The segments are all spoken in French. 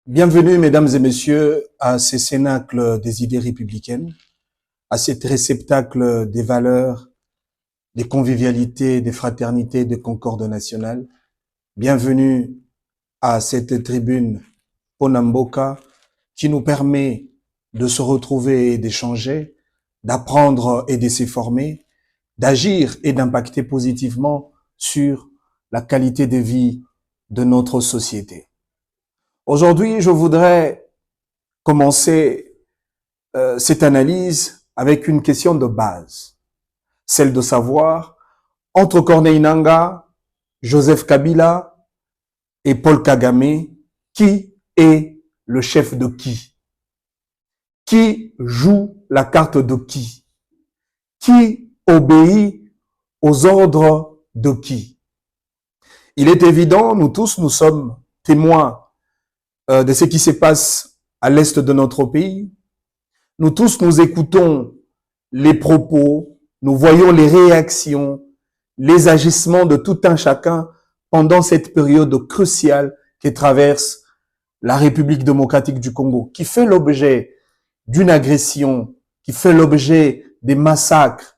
Bienvenue, mesdames et messieurs, à ces cénacles des idées républicaines, à cet réceptacle des valeurs, des convivialités, des fraternités, des concordes nationales. Bienvenue à cette tribune Ponamboka qui nous permet de se retrouver et d'échanger, d'apprendre et de se former, d'agir et d'impacter positivement sur la qualité de vie de notre société. Aujourd'hui, je voudrais commencer cette analyse avec une question de base, celle de savoir, entre Corneille Nangaa, Joseph Kabila et Paul Kagame, qui est le chef de qui? Qui joue la carte de qui? Qui obéit aux ordres de qui? Il est évident, nous tous, nous sommes témoins de ce qui se passe à l'est de notre pays. Nous tous, nous écoutons les propos, nous voyons les réactions, les agissements de tout un chacun pendant cette période cruciale qui traverse la République démocratique du Congo, qui fait l'objet d'une agression, qui fait l'objet des massacres,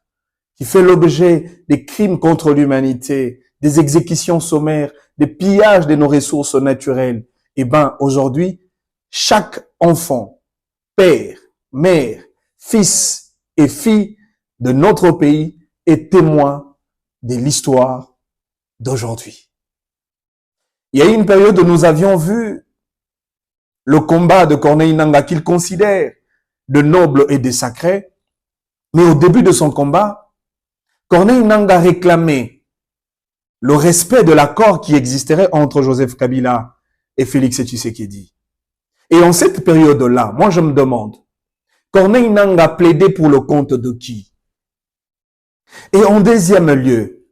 qui fait l'objet des crimes contre l'humanité, des exécutions sommaires, des pillages de nos ressources naturelles. Eh bien, aujourd'hui, chaque enfant, père, mère, fils et fille de notre pays est témoin de l'histoire d'aujourd'hui. Il y a eu une période où nous avions vu le combat de Corneille Nangaa qu'il considère de noble et de sacré, mais au début de son combat, Corneille Nangaa réclamait le respect de l'accord qui existerait entre Joseph Kabila et Félix Tshisekedi. Et en cette période-là, moi je me demande, Corneille Nangaa plaidait pour le compte de qui? Et en deuxième lieu,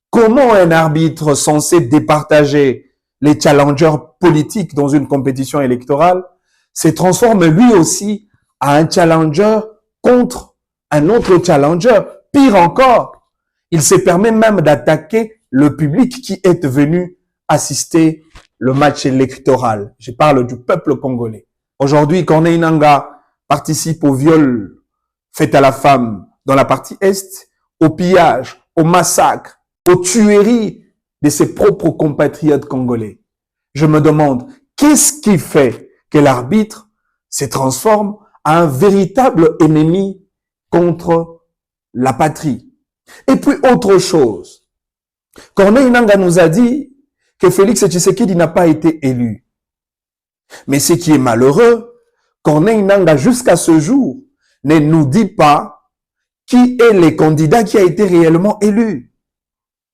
comment un arbitre censé départager les challengers politiques dans une compétition électorale se transforme lui aussi à un challenger contre un autre challenger? Pire encore, il se permet même d'attaquer le public qui est venu assister le match électoral. Je parle du peuple congolais. Aujourd'hui, Corneille Nangaa participe au viol fait à la femme dans la partie Est, au pillage, au massacre, aux tueries de ses propres compatriotes congolais. Je me demande, qu'est-ce qui fait que l'arbitre se transforme à un véritable ennemi contre la patrie? Et puis autre chose, Corneille Nangaa nous a dit que Félix Tshisekedi n'a pas été élu. Mais ce qui est malheureux, Corneille Nangaa, jusqu'à ce jour, ne nous dit pas qui est le candidat qui a été réellement élu.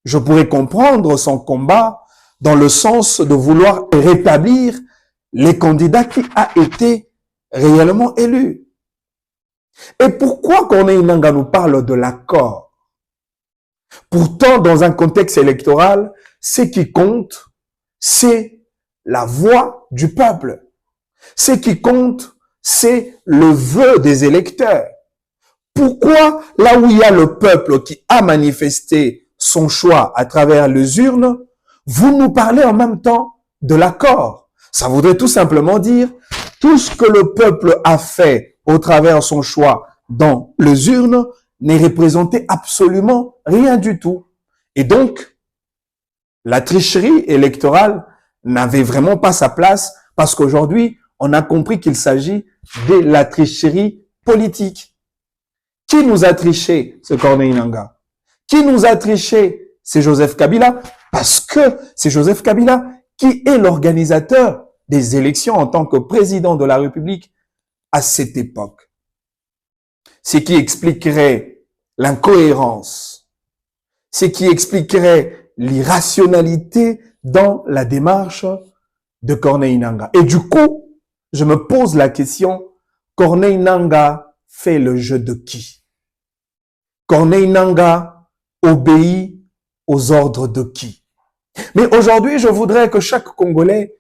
Je pourrais comprendre son combat dans le sens de vouloir rétablir les candidats qui a été réellement élu. Et pourquoi Corneille Nangaa nous parle de l'accord? Pourtant, dans un contexte électoral, ce qui compte, c'est la voix du peuple. Ce qui compte, c'est le vœu des électeurs. Pourquoi, là où il y a le peuple qui a manifesté son choix à travers les urnes, vous nous parlez en même temps de l'accord? Ça voudrait tout simplement dire tout ce que le peuple a fait au travers son choix dans les urnes n'est représenté absolument rien du tout. Et donc, la tricherie électorale n'avait vraiment pas sa place parce qu'aujourd'hui, on a compris qu'il s'agit de la tricherie politique. Qui nous a triché? C'est Corneille Nangaa. Qui nous a triché? C'est Joseph Kabila, parce que c'est Joseph Kabila qui est l'organisateur des élections en tant que président de la République à cette époque. Ce qui expliquerait l'incohérence, ce qui expliquerait l'irrationalité dans la démarche de Corneille Nangaa. Et du coup, je me pose la question, Corneille Nangaa fait le jeu de qui? Corneille Nangaa obéit aux ordres de qui? Mais aujourd'hui, je voudrais que chaque Congolais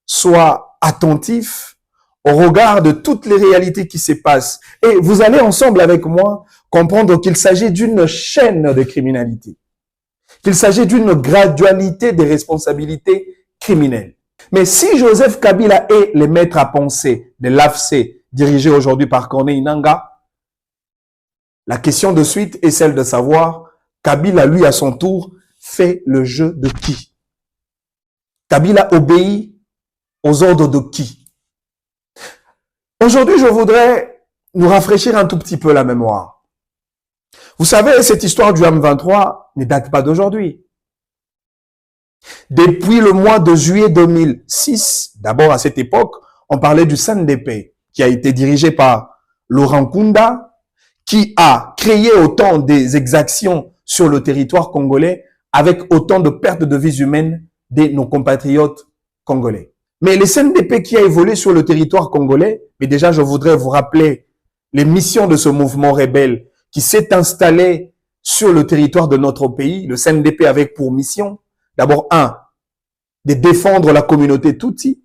soit attentif au regard de toutes les réalités qui se passent. Et vous allez ensemble avec moi comprendre qu'il s'agit d'une chaîne de criminalité, qu'il s'agit d'une gradualité des responsabilités criminelles. Mais si Joseph Kabila est le maître à penser de l'AFC, dirigé aujourd'hui par Corneille Nangaa, la question de suite est celle de savoir, Kabila, lui, à son tour, fait le jeu de qui? Kabila obéit aux ordres de qui? Aujourd'hui, je voudrais nous rafraîchir un tout petit peu la mémoire. Vous savez, cette histoire du M23 ne date pas d'aujourd'hui. Depuis le mois de juillet 2006, d'abord à cette époque, on parlait du CNDP, qui a été dirigé par Laurent Nkunda, qui a créé autant des exactions sur le territoire congolais avec autant de pertes de vies humaines de nos compatriotes congolais. Mais le CNDP qui a évolué sur le territoire congolais, mais déjà je voudrais vous rappeler les missions de ce mouvement rebelle qui s'est installé sur le territoire de notre pays, le CNDP avec pour mission, d'abord, 1, de défendre la communauté Tutsi,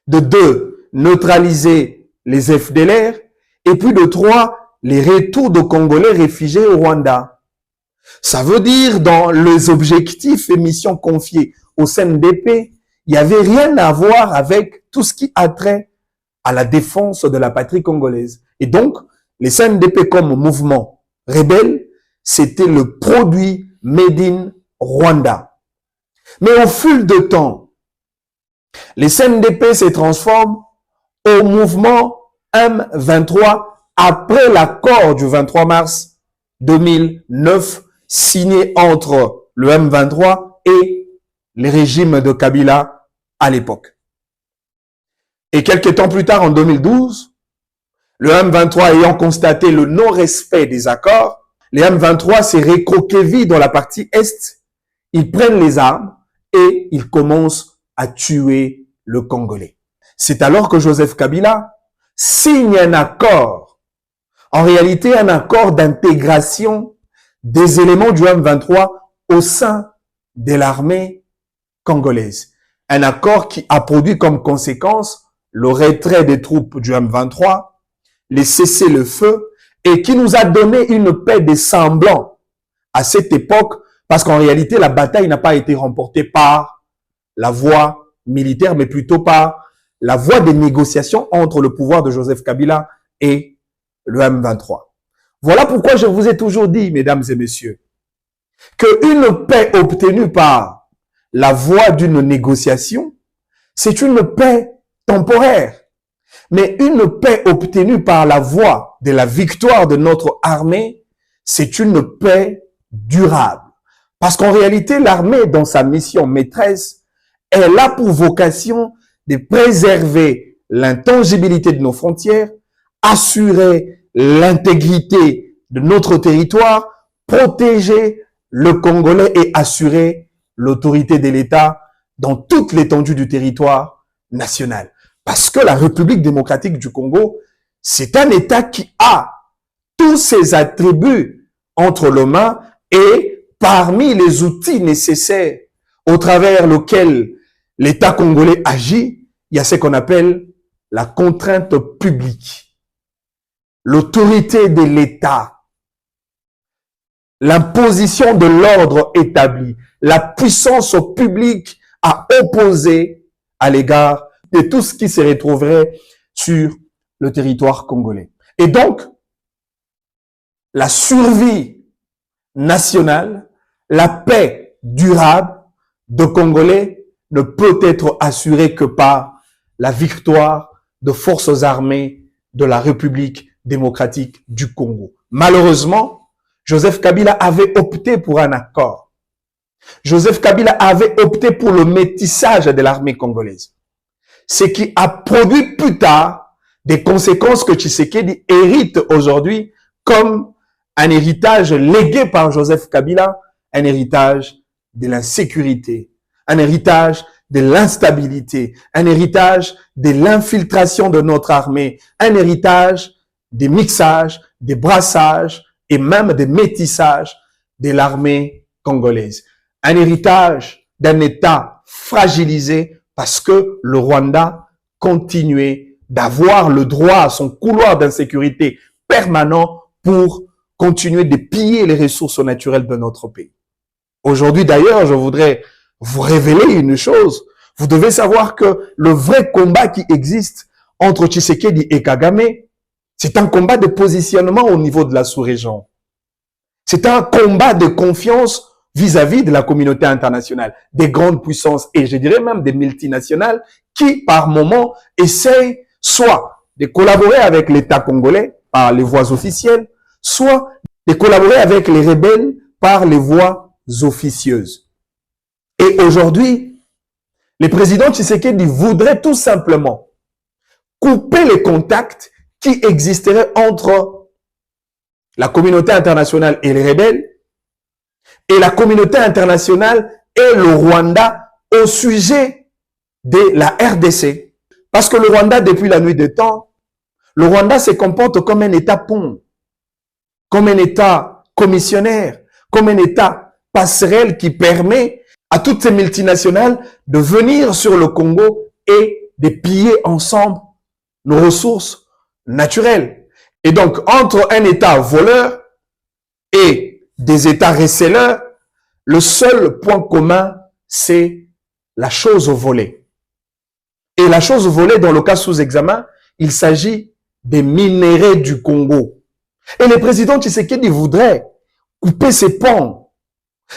de 2, neutraliser les FDLR, et puis de 3, les retours de Congolais réfugiés au Rwanda. Ça veut dire, dans les objectifs et missions confiées au CNDP, il n'y avait rien à voir avec tout ce qui a trait à la défense de la patrie congolaise. Et donc, les CNDP comme mouvement rebelle, c'était le produit made in Rwanda. Mais au fil de temps, les CNDP se transforment au mouvement M23 après l'accord du 23 mars 2009 signé entre le M23 et les régimes de Kabila à l'époque. Et quelques temps plus tard, en 2012, le M23 ayant constaté le non-respect des accords, les M23 s'est récroquevillé dans la partie Est, ils prennent les armes et ils commencent à tuer le Congolais. C'est alors que Joseph Kabila signe un accord, en réalité un accord d'intégration des éléments du M23 au sein de l'armée congolaise. Un accord qui a produit comme conséquence le retrait des troupes du M23, les cessez-le-feu, et qui nous a donné une paix des semblants à cette époque, parce qu'en réalité, la bataille n'a pas été remportée par la voie militaire, mais plutôt par la voie des négociations entre le pouvoir de Joseph Kabila et le M23. Voilà pourquoi je vous ai toujours dit, mesdames et messieurs, qu'une paix obtenue par la voie d'une négociation, c'est une paix temporaire. Mais une paix obtenue par la voie de la victoire de notre armée, c'est une paix durable. Parce qu'en réalité, l'armée, dans sa mission maîtresse, elle a pour vocation de préserver l'intangibilité de nos frontières, assurer l'intégrité de notre territoire, protéger le Congolais et assurer l'autorité de l'État dans toute l'étendue du territoire national. Parce que la République démocratique du Congo, c'est un État qui a tous ses attributs entre les mains et parmi les outils nécessaires au travers lesquels l'État congolais agit, il y a ce qu'on appelle la contrainte publique, l'autorité de l'État, l'imposition de l'ordre établi, la puissance publique à opposer à l'égard de tout ce qui se retrouverait sur le territoire congolais. Et donc, la survie nationale, la paix durable de Congolais ne peut être assurée que par la victoire de forces armées de la République démocratique du Congo. Malheureusement, Joseph Kabila avait opté pour un accord. Joseph Kabila avait opté pour le métissage de l'armée congolaise. Ce qui a produit plus tard des conséquences que Tshisekedi hérite aujourd'hui comme un héritage légué par Joseph Kabila, un héritage de l'insécurité, un héritage de l'instabilité, un héritage de l'infiltration de notre armée, un héritage des mixages, des brassages et même des métissages de l'armée congolaise. Un héritage d'un État fragilisé parce que le Rwanda continuait d'avoir le droit à son couloir d'insécurité permanent pour continuer de piller les ressources naturelles de notre pays. Aujourd'hui d'ailleurs, je voudrais vous révéler une chose. Vous devez savoir que le vrai combat qui existe entre Tshisekedi et Kagame, c'est un combat de positionnement au niveau de la sous-région. C'est un combat de confiance vis-à-vis de la communauté internationale, des grandes puissances et je dirais même des multinationales qui, par moment, essayent soit de collaborer avec l'État congolais par les voies officielles, soit de collaborer avec les rebelles par les voies officieuses. Et aujourd'hui, le président Tshisekedi voudrait tout simplement couper les contacts qui existeraient entre la communauté internationale et les rebelles, et la communauté internationale et le Rwanda au sujet de la RDC. Parce que le Rwanda, depuis la nuit des temps, le Rwanda se comporte comme un État pont, comme un État commissionnaire, comme un État passerelle qui permet à toutes ces multinationales de venir sur le Congo et de piller ensemble nos ressources naturelles. Et donc, entre un État voleur et des États receleurs, le seul point commun, c'est la chose volée. Et la chose volée, dans le cas sous examen, il s'agit des minéraux du Congo. Et le président Tshisekedi voudrait couper ces ponts.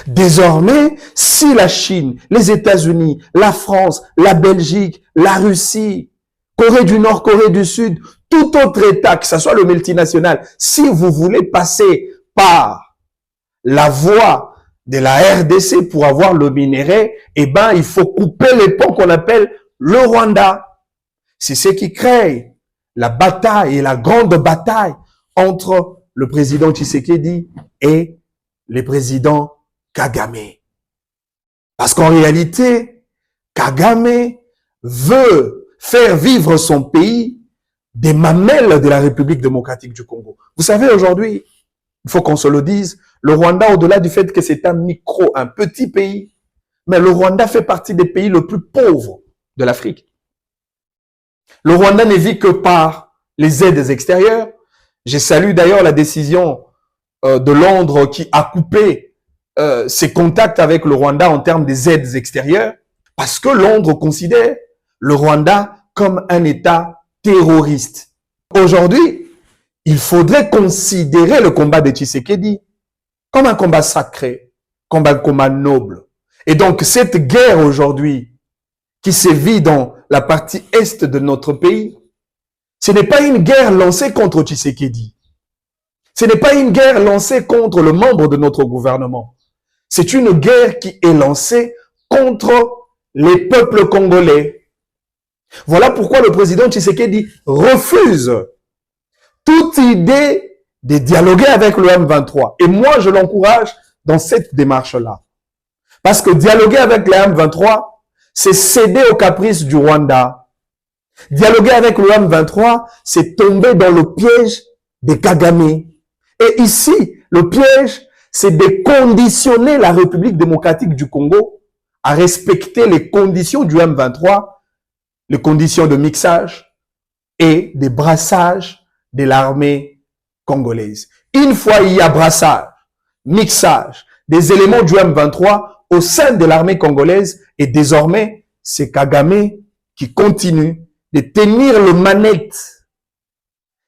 Désormais, si la Chine, les États-Unis, la France, la Belgique, la Russie, Corée du Nord, Corée du Sud, tout autre État, que ce soit le multinational, si vous voulez passer par la voie de la RDC pour avoir le minerai, eh ben, il faut couper les ponts qu'on appelle le Rwanda. C'est ce qui crée la bataille et la grande bataille entre le président Tshisekedi et le président Kagame. Parce qu'en réalité, Kagame veut faire vivre son pays des mamelles de la République démocratique du Congo. Vous savez, aujourd'hui, il faut qu'on se le dise, le Rwanda, au-delà du fait que c'est un petit pays, mais le Rwanda fait partie des pays les plus pauvres de l'Afrique. Le Rwanda ne vit que par les aides extérieures. Je salue d'ailleurs la décision de Londres qui a coupé ses contacts avec le Rwanda en termes des aides extérieures, parce que Londres considère le Rwanda comme un État terroriste. Aujourd'hui, il faudrait considérer le combat de Tshisekedi comme un combat sacré, comme un combat noble. Et donc, cette guerre aujourd'hui qui sévit dans la partie est de notre pays, ce n'est pas une guerre lancée contre Tshisekedi. Ce n'est pas une guerre lancée contre le membre de notre gouvernement. C'est une guerre qui est lancée contre les peuples congolais. Voilà pourquoi le président Tshisekedi refuse toute idée de dialoguer avec le M23. Et moi, je l'encourage dans cette démarche-là. Parce que dialoguer avec le M23, c'est céder aux caprices du Rwanda. Dialoguer avec le M23, c'est tomber dans le piège des Kagame. Et ici, le piège, c'est de conditionner la République démocratique du Congo à respecter les conditions du M23, les conditions de mixage et de brassage de l'armée congolaise. Une fois il y a brassage, mixage des éléments du M23 au sein de l'armée congolaise, et désormais, c'est Kagame qui continue de tenir le manette,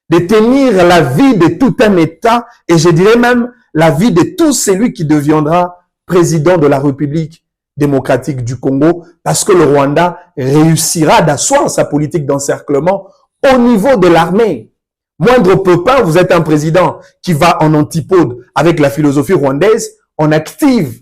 de tenir la vie de tout un État, et je dirais même la vie de tout celui qui deviendra président de la République démocratique du Congo, parce que le Rwanda réussira d'asseoir sa politique d'encerclement au niveau de l'armée. Moindre pépin, vous êtes un président qui va en antipode avec la philosophie rwandaise, on active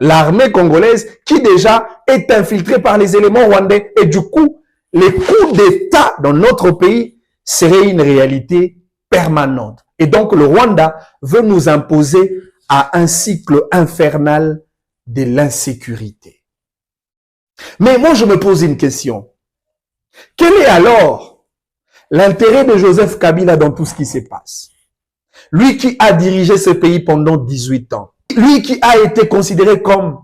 l'armée congolaise qui déjà est infiltrée par les éléments rwandais. Et du coup, les coups d'État dans notre pays seraient une réalité permanente. Et donc, le Rwanda veut nous imposer à un cycle infernal de l'insécurité. Mais moi, je me pose une question. Quel est alors l'intérêt de Joseph Kabila dans tout ce qui se passe? Lui qui a dirigé ce pays pendant 18 ans. Lui qui a été considéré comme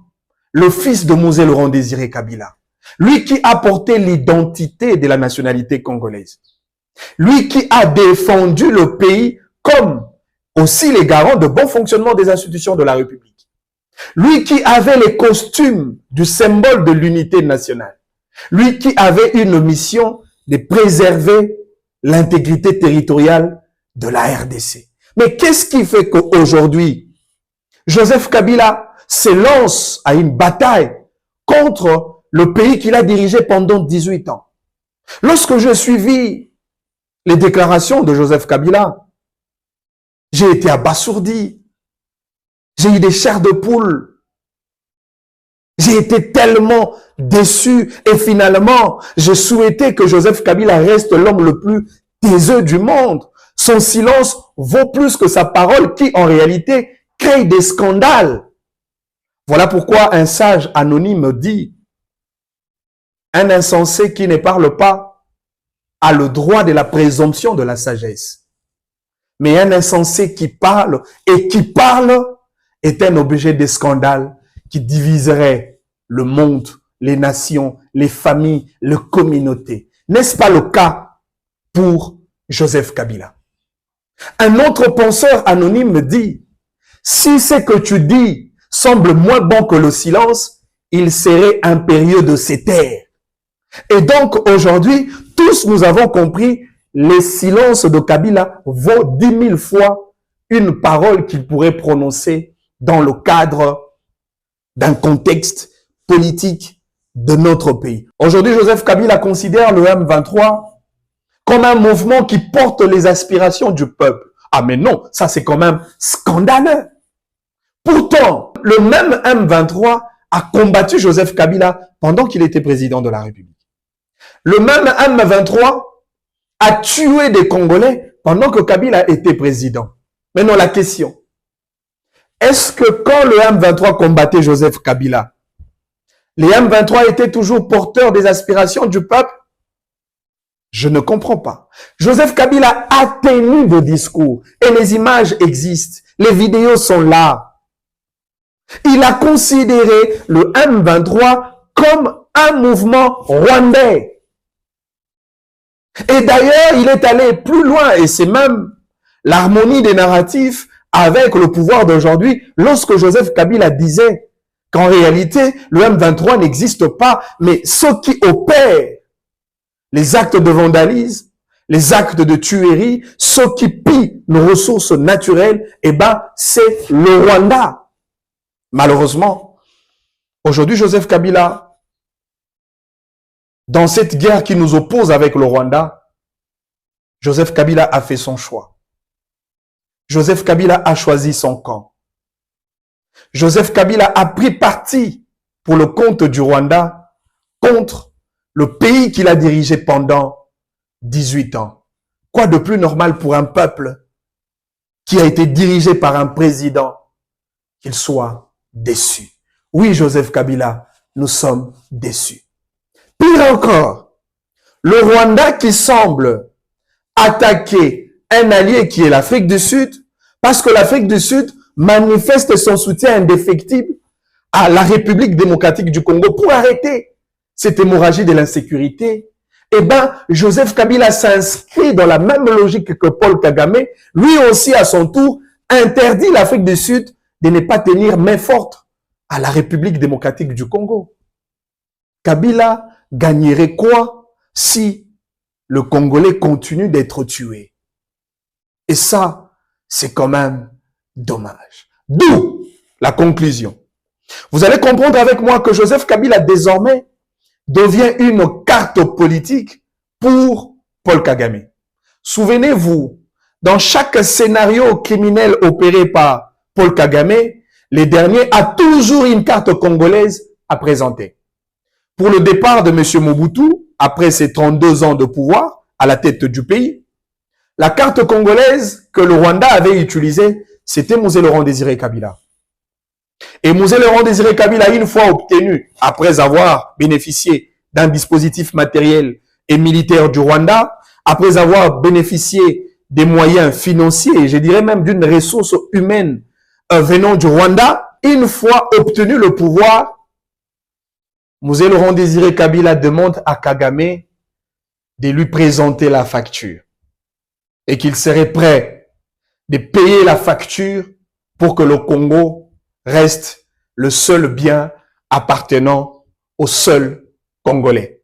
le fils de Moïse Laurent Désiré Kabila. Lui qui a porté l'identité de la nationalité congolaise. Lui qui a défendu le pays comme aussi les garants de bon fonctionnement des institutions de la République. Lui qui avait les costumes du symbole de l'unité nationale. Lui qui avait une mission de préserver l'intégrité territoriale de la RDC. Mais qu'est-ce qui fait qu'aujourd'hui, Joseph Kabila se lance à une bataille contre le pays qu'il a dirigé pendant 18 ans? Lorsque j'ai suivi les déclarations de Joseph Kabila, j'ai été abasourdi. J'ai eu des chairs de poule. J'ai été tellement déçu et finalement, je souhaitais que Joseph Kabila reste l'homme le plus taiseux du monde. Son silence vaut plus que sa parole qui, en réalité, crée des scandales. Voilà pourquoi un sage anonyme dit « Un insensé qui ne parle pas a le droit de la présomption de la sagesse. Mais un insensé qui parle et qui parle est un objet de scandale qui diviserait le monde, les nations, les familles, les communautés. N'est-ce pas le cas pour Joseph Kabila? Un autre penseur anonyme me dit, si ce que tu dis semble moins bon que le silence, il serait impérieux de se taire. Et donc aujourd'hui, tous nous avons compris, le silence de Kabila vaut 10 000 fois une parole qu'il pourrait prononcer dans le cadre d'un contexte politique de notre pays. Aujourd'hui, Joseph Kabila considère le M23 comme un mouvement qui porte les aspirations du peuple. Ah mais non, ça c'est quand même scandaleux. Pourtant, le même M23 a combattu Joseph Kabila pendant qu'il était président de la République. Le même M23 a tué des Congolais pendant que Kabila était président. Maintenant, la question, est-ce que quand le M23 combattait Joseph Kabila, les M23 étaient toujours porteurs des aspirations du peuple? Je ne comprends pas. Joseph Kabila a tenu des discours et les images existent. Les vidéos sont là. Il a considéré le M23 comme un mouvement rwandais. Et d'ailleurs, il est allé plus loin et c'est même l'harmonie des narratifs avec le pouvoir d'aujourd'hui lorsque Joseph Kabila disait qu'en réalité, le M23 n'existe pas, mais ceux qui opèrent les actes de vandalisme, les actes de tuerie, ceux qui pillent nos ressources naturelles, eh ben, c'est le Rwanda. Malheureusement, aujourd'hui, Joseph Kabila, dans cette guerre qui nous oppose avec le Rwanda, Joseph Kabila a fait son choix. Joseph Kabila a choisi son camp. Joseph Kabila a pris parti pour le compte du Rwanda contre le pays qu'il a dirigé pendant 18 ans. Quoi de plus normal pour un peuple qui a été dirigé par un président qu'il soit déçu? Oui, Joseph Kabila, nous sommes déçus. Pire encore, le Rwanda qui semble attaquer un allié qui est l'Afrique du Sud, parce que l'Afrique du Sud manifeste son soutien indéfectible à la République démocratique du Congo pour arrêter cette hémorragie de l'insécurité. Eh ben, Joseph Kabila s'inscrit dans la même logique que Paul Kagame. Lui aussi, à son tour, interdit l'Afrique du Sud de ne pas tenir main forte à la République démocratique du Congo. Kabila gagnerait quoi si le Congolais continue d'être tué? Et ça, c'est quand même dommage. D'où la conclusion. Vous allez comprendre avec moi que Joseph Kabila désormais devient une carte politique pour Paul Kagame. Souvenez-vous, dans chaque scénario criminel opéré par Paul Kagame, les derniers a toujours une carte congolaise à présenter. Pour le départ de M. Mobutu, après ses 32 ans de pouvoir à la tête du pays, la carte congolaise que le Rwanda avait utilisée, c'était Mzee Laurent Désiré Kabila. Et Mzee Laurent Désiré Kabila, une fois obtenu, après avoir bénéficié d'un dispositif matériel et militaire du Rwanda, après avoir bénéficié des moyens financiers, et je dirais même d'une ressource humaine venant du Rwanda, une fois obtenu le pouvoir, Mzee Laurent Désiré Kabila demande à Kagame de lui présenter la facture et qu'il serait prêt de payer la facture pour que le Congo reste le seul bien appartenant au seul Congolais.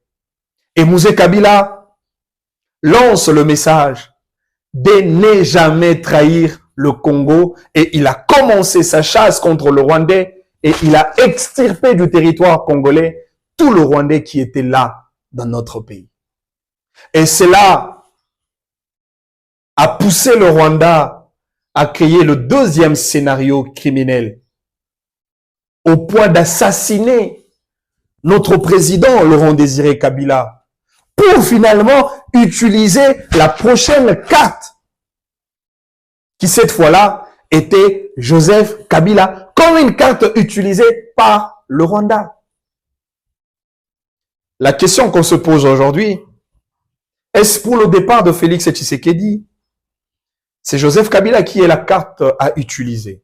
Et Mouzé Kabila lance le message de ne jamais trahir le Congo, et il a commencé sa chasse contre le Rwandais et il a extirpé du territoire congolais tout le Rwandais qui était là dans notre pays. Et cela a poussé le Rwanda à créer le deuxième scénario criminel au point d'assassiner notre président Laurent Désiré Kabila pour finalement utiliser la prochaine carte qui cette fois-là était Joseph Kabila comme une carte utilisée par le Rwanda. La question qu'on se pose aujourd'hui, est-ce pour le départ de Félix Tshisekedi? C'est Joseph Kabila qui est la carte à utiliser.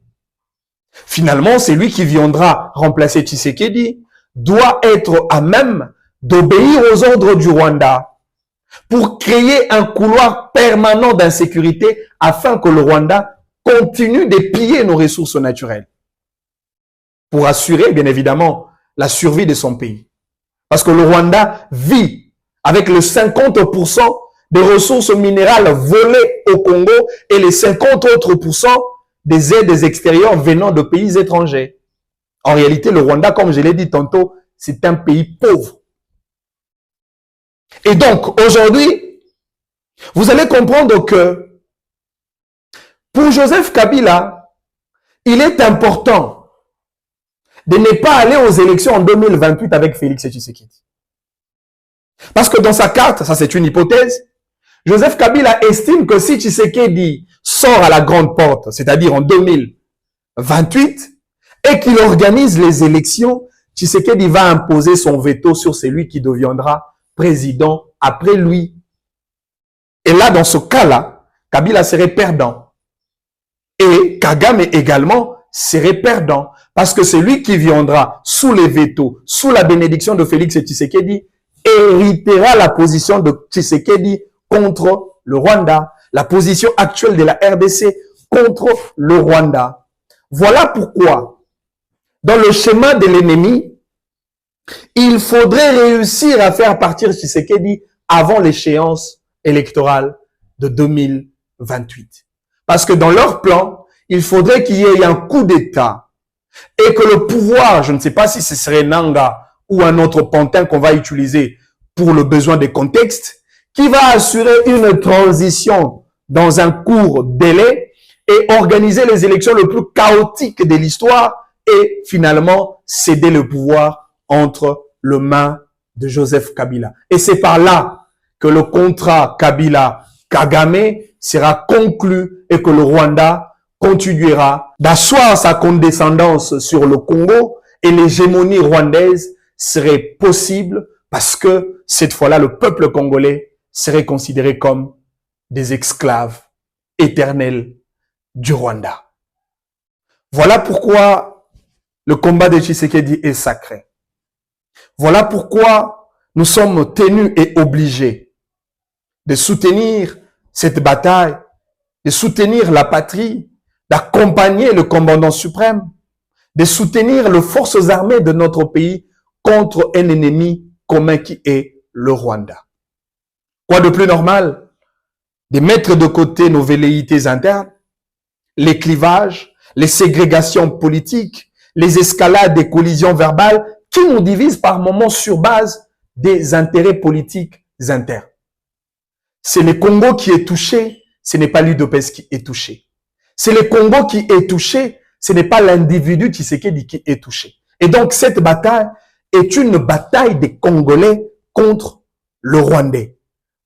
Finalement, c'est lui qui viendra remplacer Tshisekedi, doit être à même d'obéir aux ordres du Rwanda pour créer un couloir permanent d'insécurité afin que le Rwanda continue de piller nos ressources naturelles pour assurer, bien évidemment, la survie de son pays. Parce que le Rwanda vit avec le 50% des ressources minérales volées au Congo et les 50 autres pourcents des aides extérieures venant de pays étrangers. En réalité, le Rwanda, comme je l'ai dit tantôt, c'est un pays pauvre. Et donc, aujourd'hui, vous allez comprendre que pour Joseph Kabila, il est important de ne pas aller aux élections en 2028 avec Félix Tshisekedi. Parce que dans sa carte, ça c'est une hypothèse, Joseph Kabila estime que si Tshisekedi sort à la grande porte, c'est-à-dire en 2028, et qu'il organise les élections, Tshisekedi va imposer son veto sur celui qui deviendra président après lui. Et là, dans ce cas-là, Kabila serait perdant. Et Kagame également serait perdant. Parce que celui qui viendra sous les vetos, sous la bénédiction de Félix Tshisekedi, héritera la position de Tshisekedi contre le Rwanda, la position actuelle de la RDC contre le Rwanda. Voilà pourquoi, dans le schéma de l'ennemi, il faudrait réussir à faire partir Tshisekedi avant l'échéance électorale de 2028. Parce que dans leur plan, il faudrait qu'il y ait un coup d'État et que le pouvoir, je ne sais pas si ce serait Nanga ou un autre pantin qu'on va utiliser pour le besoin des contextes, qui va assurer une transition dans un court délai et organiser les élections le plus chaotiques de l'histoire et finalement céder le pouvoir entre les mains de Joseph Kabila. Et c'est par là que le contrat Kabila-Kagame sera conclu et que le Rwanda continuera d'asseoir sa condescendance sur le Congo et l'hégémonie rwandaise serait possible parce que cette fois-là, le peuple congolais serait considéré comme des esclaves éternels du Rwanda. Voilà pourquoi le combat de Tshisekedi est sacré. Voilà pourquoi nous sommes tenus et obligés de soutenir cette bataille, de soutenir la patrie, d'accompagner le commandant suprême, de soutenir les forces armées de notre pays contre un ennemi commun qui est le Rwanda. Quoi de plus normal de mettre de côté nos velléités internes, les clivages, les ségrégations politiques, les escalades des collisions verbales qui nous divisent par moments sur base des intérêts politiques internes. C'est le Congo qui est touché, ce n'est pas l'UDPS qui est touché. C'est le Congo qui est touché, ce n'est pas l'individu Tshisekedi qui est touché. Et donc cette bataille est une bataille des Congolais contre le Rwandais.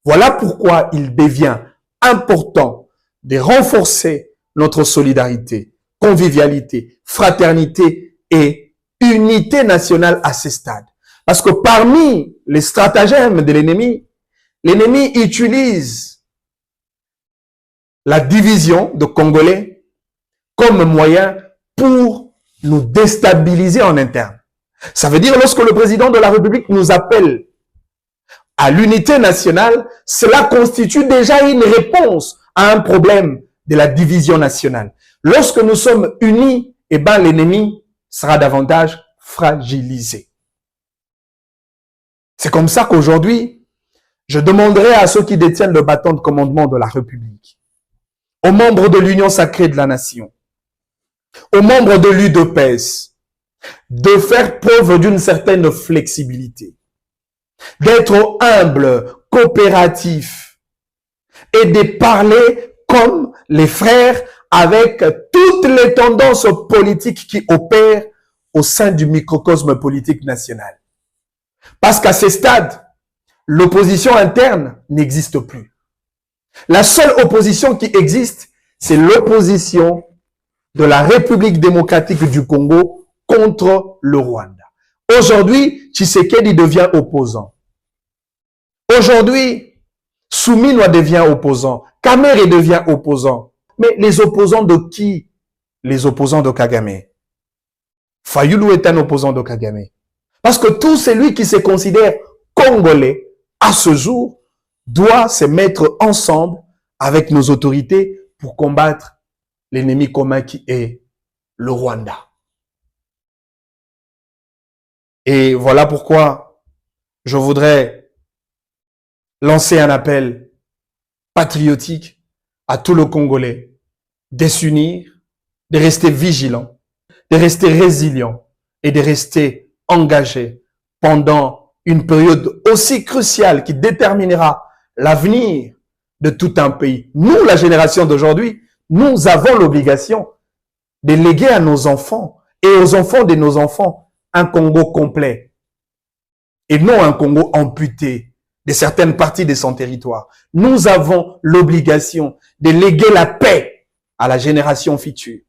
Voilà pourquoi il devient important de renforcer notre solidarité, convivialité, fraternité et unité nationale à ce stade. Parce que parmi les stratagèmes de l'ennemi, l'ennemi utilise la division de Congolais comme moyen pour nous déstabiliser en interne. Ça veut dire lorsque le président de la République nous appelle à l'unité nationale, cela constitue déjà une réponse à un problème de la division nationale. Lorsque nous sommes unis, eh ben, l'ennemi sera davantage fragilisé. C'est comme ça qu'aujourd'hui, Je demanderai à ceux qui détiennent le bâton de commandement de la République, aux membres de l'Union sacrée de la nation, aux membres de l'UDPS, de faire preuve d'une certaine flexibilité, d'être humble, coopératif et de parler comme les frères avec toutes les tendances politiques qui opèrent au sein du microcosme politique national. Parce qu'à ce stade, l'opposition interne n'existe plus. La seule opposition qui existe, c'est l'opposition de la République démocratique du Congo contre le Rwanda. Aujourd'hui, Tshisekedi devient opposant. Aujourd'hui, Souminwa devient opposant. Kamere devient opposant. Mais les opposants de qui? Les opposants de Kagame. Fayulu est un opposant de Kagame. Parce que tout celui qui se considère congolais, à ce jour, doit se mettre ensemble avec nos autorités pour combattre l'ennemi commun qui est le Rwanda. Et voilà pourquoi je voudrais lancer un appel patriotique à tout le Congolais de s'unir, de rester vigilants, de rester résilients et de rester engagés pendant une période aussi cruciale qui déterminera l'avenir de tout un pays. Nous, la génération d'aujourd'hui, nous avons l'obligation de léguer à nos enfants et aux enfants de nos enfants un Congo complet et non un Congo amputé de certaines parties de son territoire. Nous avons l'obligation de léguer la paix à la génération future.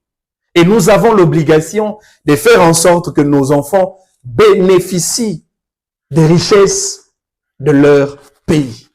Et nous avons l'obligation de faire en sorte que nos enfants bénéficient des richesses de leur pays.